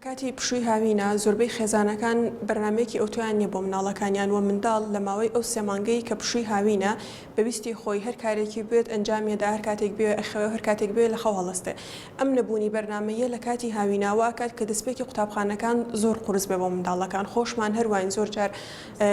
کاتی پشووی هاوینە زۆربەی خێزانەکان بەرنمەیەکی ئۆتۆیان نیە بۆ مناڵەکانیان و منداڵ لە ماوەی ئەو سێمانگەی کە پشووی هاوینە بەویستی خۆی هەر کارێکی بێت ئەنجامیەدا هەر کاتێک بێ ئەخەوە هەر کاتێک بێ لە خەو هەڵەستێ ئەم نەبوونی بەرنمەیە لە کاتی هاویناوە کات کە دەستپێکی قوتابخانەکان زۆر قورس بێ بۆ منداڵەکان خۆشمان هەروین زۆر جار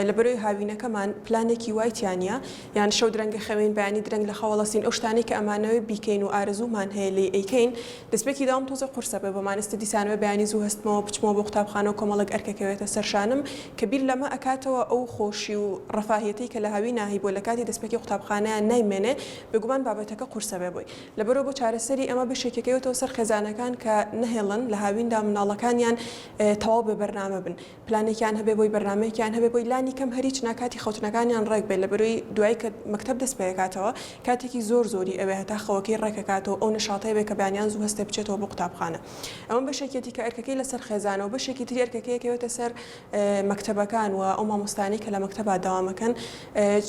لەبەرەوەی هاوینەکەمان پلانێکی وایتیانە یان شەو درەنگە خەوێن بەیانی درەنگ لە خەو هەڵەستین ئەو شتانەی کە ئەمانەوەی بیکەین و ئارزومان هەیە لێ ئەیکەین دەستپێکی داوام تۆزە قورسە بێ بۆمانستی دیسانەوە بەیانی زوو هەستمەوە بچمەوە بۆ قوتابخانە و کۆمەڵک ئەرکەکەوێتە سەرشانم کە بیر لەمە ئەکاتەوە ئەو خۆشی و ڕەفاهێتی کە لە هاوی ناهی بۆ لە کاتی دەستپێکی قوتابخانەیان نایمێنێ بێگومان بابەتەکە قورسە بێ بۆی لەبەرەوە بۆ چارەسەری ئەمە بشێکەکەوێتەوە سەر خێزانەکان کە نەهێڵن لە هاویندا مناڵەکانیان تەواو بە بەرنامە بن پلانێکیان هەبێ بۆی بەرنمەیەکیان هەبێ بۆی لانی کەم هەریچ ناکاتی خەوتنەکانیان ڕێک بێت لەبەرەوەی دوای کە مەکتەب دەست پێکاتەوە کاتێکی زۆر زۆری ئەوێ هەتا خەوەکەی ڕێکەکاتەوە ئەو نشاتەیە بێ کە بەیانیان زوو هەستێ بچێتەوە بۆ قوتابخانە ئەوە بەشێکێتی کە ئەرکەکەی لەسەر خێزانەوە بەشێکی تری ئەرکەکەیەکەوێتە سەر مەکتەبەکان و ئەو مامۆستانی کە لە مەکتەبا داوامەکەن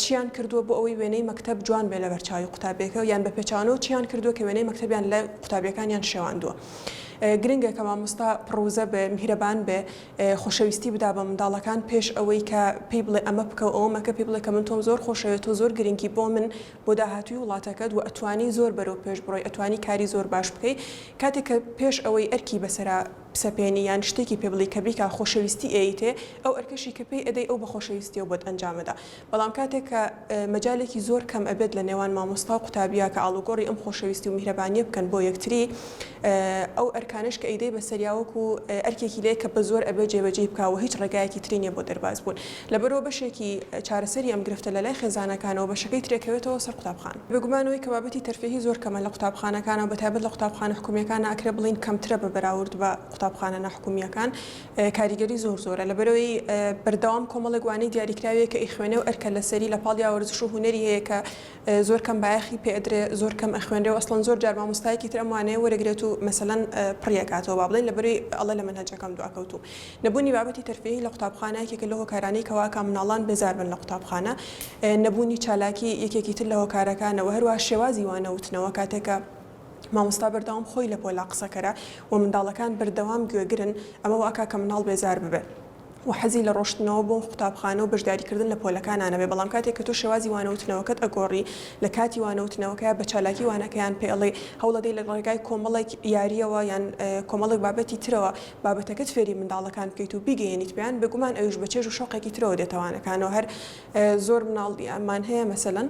چیان کردووە بۆ ئەوەی وێنەی مەکتەب جوان بێ لە بەرچاوی قوتابێکەوە یان بە پێچانەوە چیان کردووە کە وێنەی مەکتەبیان لە قوتابیەکانیان شێواندووە گرنگە کە مامۆستا پرۆزە بە میهرەبان بێ خۆشەویستی بدا بە منداڵەکان پێش ئەوەی کە پێی بڵێ ئەمە بکە ئەوە مەکە پێی بڵێ کە من تۆم زۆر خۆشەوێت و زۆر گرنگی بۆ من بۆ داهاتووی وڵاتەکەت و ئەتوانی زۆر بەرەو پێش بڕۆی ئەتوانی کاری زۆر باش بکەی کاتێک کە پێش ئەوەی ئەرکی بەسەرا سەپێنی یان شتێکی پێ بڵی کە بیکە خۆشەویستی ئەیتێ ئەو ئەرکەشی کە پێی ئەدەی ئەو بە خۆشەویستیەوە بۆت ئەنجامەدا بەڵام کاتێک کە مەجالێکی زۆر کەم ئەبێت لە نێوان مامۆستا و قوتابیە کە ئاڵوگۆڕی ئەم خۆشەویستی و میهرەبانیە بکەن بۆ یەکتری ئەو ئەرکانش کە ئەیدەی بەسەریاوەکو ئەرکێکی لێ کە بە زۆر ئەبێ جێبەجێ بکاوە هیچ ڕێگایەکی تری نیە بۆ دەرباز بوون لەبەرەوە بەشێکی چارەسەری ئەم گرفتە لە لای خێزانەکانەوە بەشەکەی ترێکەوێتەوە سەر قوتابخان بێگومانەوەی کە بابەتی تەرفێهی زۆر کەمە لە قوتابخانەکانە بەتایبەت لە قوتابخانە حکوومیەکان ئەکرێ بڵین کەمترە بە بەراورد بە قوتابخانە نەحکوومیەکان کاریگەری زۆر زۆرە لەبەرەوەی بەردەوام کۆمەڵە گوانەی دیاریکراوەیە کە ئیخوێنێ و ئەرکە لەسەری لە پاڵیا وەرزش و هونەری هەیە کە زۆر کەم بایەخی پێدرێ زۆر کەم ئەخوێنرێ و ئەسڵەن زۆر جار مامۆستایەکی تر ئەموانەیە وەرەگرێت و مەسەلەن پڕیەکاتەوە با بڵێن لەبەرەوەی ئەڵە لە منهەجەکەم دواکەوتو نەبوونی بابەتی تەرفێهی لە قوتابخانەیەکێکە لە هۆکارانەی کەواکە مناڵان بێزار بن لە قوتابخانە نەبوونی چالاکی یەکێکی تر لە هۆکارەکانەوە هەروە شێوازی وانەوتنەوە کاتێکە مامۆستا بەردەوام خۆی لە پۆلا قسەکەرە و منداڵەکان بەردەوام گوێگرن ئەمە واکە کە مناڵ بێزار ببێت و حەزی لە ڕۆشتنەوە بۆ قوتابخانە و بەشداریکردن لە پۆلەکانانە بێ بەڵام کاتێک کە تۆ شێوازی وانەوتنەوەکەت ئەگۆڕی لە کاتی وانەوتنەوەکە بە چالاکی وانەکەیان پێڵێ هەوڵەدەی لە ڕێگای کۆمەڵێک یاریەوە یان کۆمەڵێک بابەتی ترەوە بابەتەکەت فێری منداڵەکان بکەیت و بیگەیەنیت پێیان بگومان ئەوش بە چێژ و شۆقێکی ترەوە دێتەوانەکانەوە هەر زۆر مناڵی ئەمان هەیە مەسەلەن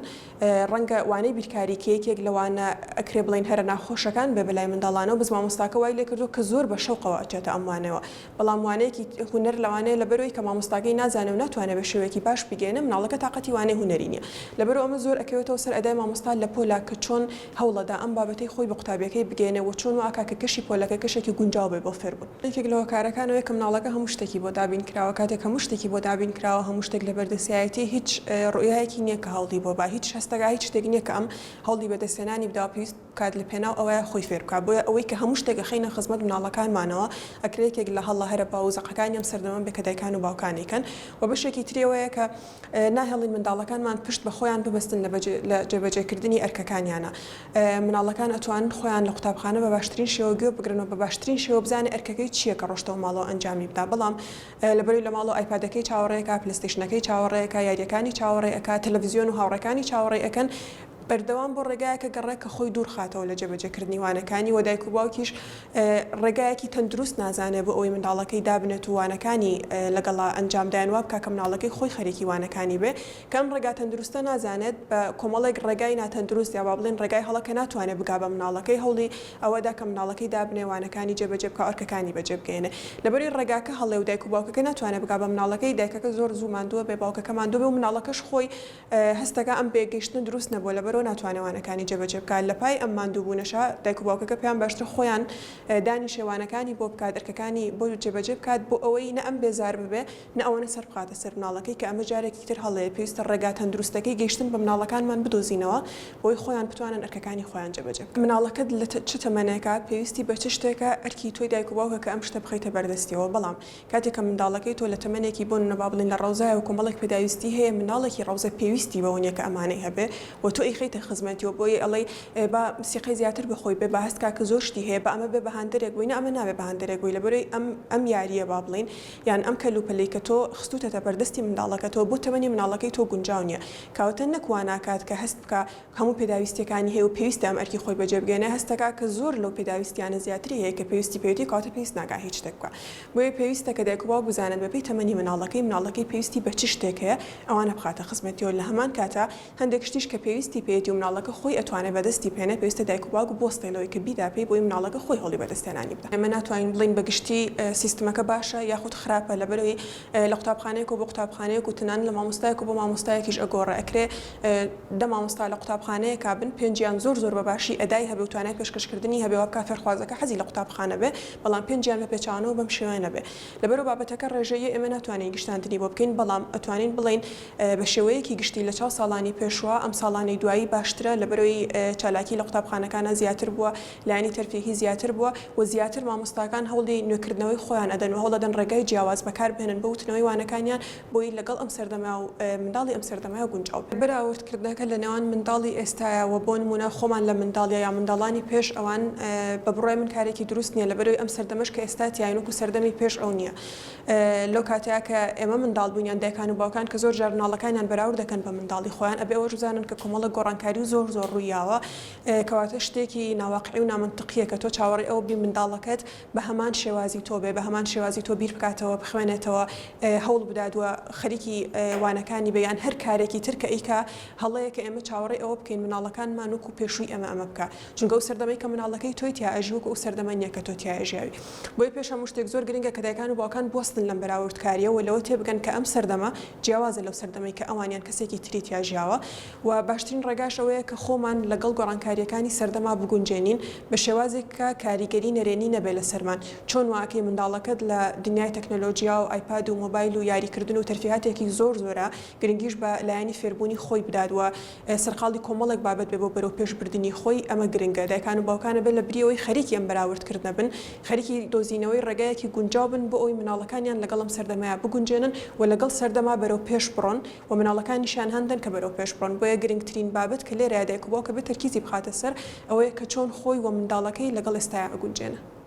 ڕەنگە وانەی بیرکاری کێکێک لەوانە ئەکرێ بڵین هەرە ناخۆشەکان بێ بەلای منداڵانە و بز مامۆستاکە وای لێ کردو کە زۆر بە شەوقەوە ئەچێتە ئەموانەوە بەڵام وانەیەکی هونەر لەوانەیە لەبەرەوەی کە مامۆستاکەی نازانێ و ناتوانێت بە شێوەیەکی باش بگەێنە مناڵەکە تااقەتی وانەی هونەری نیە لەبەرەوە ئەمە زۆر ئەکەوێتەوە سەر ئەدای مامۆستا لە پۆلا کە چۆن هەوڵەدا ئەم بابەتەی خۆی بە قوتابیەکەی بگەێنێ و چۆن واکە کە کەشی پۆلەکە کەشێکی گونجاو بێ بۆ فێربوون یەکێک لە هۆکارەکانەوەی کە مناڵەکە هەموو شتێکی بۆ دابین کراوە کاتێک هەموو شتێکی بۆ دابین کراوە هەموو شتێک لە بەردەستایەتی هیچ ڕوئایەکی نییە کە هەڵدی بۆ با هیچ هەستەگا هیچ شتێک نییە کە ئەم هەڵدی بەدەستێنانی بداوە پێویست کات لە پێناو ئەوەیە خۆی فێر بکات بۆیە ئەوەی کە هەموو شتێک خەینە خزمەت مناڵەکانمانەوە ئەکرێکێک لە هەڵە هەرە باوزەقەکانی ئەم سەردەمە بێ کە دایکان و باوکانیکەن و بەشێکی ترەوەیە کە ناهێڵین منداڵەکانمان پشت بە خۆیان ببەستن لە جێبەجێکردنی ئەرکەکانیانە مناڵەکان ئەتوانن خۆیان لە قوتابخانە بە باشترین شێوە گوێ بگرن و بە باشترین شێوە بزانێ ئەرکەکەی چییە کە ڕۆشتەوە ماڵەوە ئەنجامی بدا بەڵام لەبەری لە ماڵەوە ئایپادەکەی چاوەڕێیەکە پلەستیشنەکەی چاوەڕێیەکە یاریەکانی چاوەڕێیەکە تەلەڤیزیۆن و هاوڕێکانی چاوەڕێیەکەن بەردەوام بۆ ڕێگایەکە گەڕێک کە خۆی دوور خاتەوە لە جێبەجێکردنی وانەکانی و دایک و باوکیش ڕێگایەکی تەندروست نازانێت بۆ ئەوەی منداڵەکەی دابنێت و وانەکانی لەگەڵا ئەنجامدایان وابکە کە مناڵەکەی خۆی خەریکی وانەکانی بێ کەم ڕێگا تەندروستە نازانێت بە کۆمەڵێک ڕێگای ناتەندروست یا با بڵێن ڕێگای هەڵەکە ناتوانێت بگا بە مناڵەکەی هەوڵی ئەوەدا کە مناڵەکەی دابنێ وانەکانی جێبەجێ بکە ئەرکەکانی بەجێ بگەێنێ لەبەری ڕێگاکە هەڵێ و دایک و باوکەکە ناتوانێت بگا بە مناڵەکەی دایکەکە زۆر زوو ماندووە بێ باوکەکە ماندوو بێ و مناڵەکەش خۆی هەستەکە ئەم بێگەیشتن دروست نەبووە لەبەرەوە ناتوانێت وانەکانی جێبەجێ بکات لە پای ئەم ماندووبوونەشە دایک و باوکەکە پێیان باشتر خۆیان دانی شێوانەکانی بۆ بکات ئەرکەکانی بۆ جێبەجێ بکات بۆ ئەوەی نە ئەم بێزار ببێ نە ئەوەنە سەر بخاتە سەر مناڵەکەی کە ئەمە جارێکی تر هەڵەیە پێویستە ڕێگا تەندروستەکەی گەیشتن بە مناڵەکانمان بدۆزینەوە بۆی خۆیان بتوانن ئەرکەکانی خۆیان جێبەجێ بکەن مناڵەکەت لە چ تەمەنێکە پێویستی بە چ شتێکە ئەرکی تۆی دایک و باوکە کە ئەم شتە بخەیتە بەردەستیەوە بەڵام کاتێک کە منداڵەکەی تۆ لە تەمەنێکی بۆ نەبا بڵین لە ڕەوزایە و کۆمەڵێک پێداویستی هەیە مناڵێکی ڕەوزە پێویستی بەوەنیە کە ئەمانەی هەبێ و تۆ ئەیخەی بخەیتە خزمەتیەوە بۆی ئەڵێ با سیقەی زیاتر بخۆی بێ بە هەستکا کە زۆشتی هەیە بە ئەمە بێ بەهاندەرێک بووینە ئەمە نابێ بەهاندەرێک بووی لەبەرەوەی ئەم یاریە با بڵین یان ئەم کەلوپەلەی کە تۆ خستوتەتە بەردەستی منداڵەکەتەوە بۆ تەمەنی مناڵەکەی تۆ گونجاو نییە کاوتە نەکوا ناکات کە هەست بکە هەموو پێداویستەکانی هەیە و پێویستە ئەم ئەرکی خۆی بەجێبگێنە هەستەکە کە زۆر لەو پێداویستیانە زیاتری هەیە کە پێویستی کاتە پێویست ناگا هیچ شتێک بکە بۆیە پێویستە کە دایک و باوک بزانن بەپێی تەمەنی مناڵەکەی پێویستی بە چ شتێک هەیە ئەوانە بخاتە خزمەتیەوە لە هەمان کاتە هەندێک شتیش کە پێویستی پێێتی و مناڵەکە خۆی ئەتوانێت بەدەستی پێێنە پێویستە دایک و باوک بۆستێنەوەی کە بیدا پێی بۆی مناڵەکە خۆی هەڵی بەدەستێنانی بدە ئێمە ناتوانین بڵین بەگشتی سیستمەکە باشە یاخود خراپە لەبەرەوەی لە قوتابخانەیەک و بۆ قوتابخانەیەک و تەنانەت لە مامۆستایەک و بۆ مامۆستایەکیش ئەگۆڕە ئەکرێ دە مامۆستا لە قوتابخانەیە کابن پێنجیان زۆر بەباشی ئەدای هەبێ و توانای پێشکەشکردنی هەبێ وابکە فێرخوازەکە حەزی لە قوتابخانە بێ بەڵام پێنجیان بە پێچانەوە بەم شێوەیە نەبێ لەبەرەوە بابەتەکە ڕێژەیە ئێمە ناتوانین گشتاندنی بۆ بکەین بەڵام ئەتوانین بڵین بە شێوەیەکی گشتی لە 4 ساڵانی پێشوە ئەم ساڵانی دوایی باشترە لەبەرەوەی چالاکی لە قوتابخانەکانە زیاتر بووە لایەنی تەرفیهی زیاتر بووە و زیاتر مامۆستاکان هەوڵی نوێکردنەوەی خۆیان ئەدەن و هەوڵەدەن ڕێگای جیاواز بەکار بهێنن بە وتنەوەی وانەکانیان بۆی لەگەڵ ئەم سەردەما و منداڵی ئەم سەردەمایە گونجاو بەراوردکردنەکە لە نێوان منداڵی ئێستایەوە بۆ نمونە خۆمان لە منداڵیە یا منداڵانی پێش ئەوان بە بڕای من کارێکی دروست نییە لەبەرەوەی ئەم سەردەمەش کە ئێستا تیاینوکو سەردەمی پێش ئەو نییە لەو کاتەیە کە ئێمە منداڵ بوونیان دایکان و باوکان کە زۆر جار مناڵەکانیان بەراورد دەکەن بە منداڵی خۆیان ئەبێ ئەوە بزانن کە کۆمەڵە گۆڕانکاری زۆر ڕوویاوە کەواتە شتێکی ناواقعی و نامنطقیە کە تۆ چاوەڕێی ئەو بی منداڵەکەت بە هەمان شێوازی تۆ بێ بە هەمان شێوازی تۆ بیر بکاتەوە بخوێنێتەوە هەوڵ بدادوە خەریکی وانەکانی بەیان هەر کارێکی ترکە ئیکا هەڵەیە کە ئێمە چاوەڕێی ئەوە بکەین مناڵەکانمان وەکو پێشووی ئەمە بکە چونکە ئەو سەردەمەی کە مناڵەکەی تۆی تیا ئەژی وەکو ئەو سەردەمەنیە کە تۆ تیاژیاوی بۆی پێش هەموو شتێک زۆر گرنگە کە دایکان و باوکان بوەستن لەم بەراوردکاریە و لەوە تێبگەن کە ئەم سەردەمە جیاوازە لەو سەردەمەی کە ئەوانیان کەسێکی تری تیاژیاوە و باشترین ڕێگاش ئەوەیە کە خۆمان لەگەڵ گۆڕانکاریەکانی سەردەما بگونجێنین بە شێوازێک کە کاریگەری نەرێنی نەبێت لە سەرمان چۆن واکەی منداڵەکەت لە دنیای تەکنۆلۆژیا و ئایپاد و مۆبایل و یاریکردن و تەرفیهاتێکی زۆرە گرنگیش بە لایەنی فێربوونی خۆی بدادوە سەرقاڵی کۆمەڵێک بابەت بێ بۆ بەرەو پێشبردننی خۆی ئەمە گرنگە دایکان و باوکانە بێت لە بریەوەی خەریکی ئەم بەراوردکردنە بن خەریکی دۆزینەوەی ڕێگایەکی گونجاو بن بۆ ئەوی مناڵەکانیان لەگەڵم سەردەمایە بگونجێنن و لەگەڵ سەردەما بەرەو پێش بڕۆن و مناڵەکانیشان هەندن کە بەرەو پێش بڕۆن بۆیە گرنگترین بابەت کە لێرە دایک و باوکە بێت تەرکیزی بخاتە سەر ئەوەیە کە چۆن خۆی و منداڵەکەی لەگەڵ ئێستایا ئەگونجێنە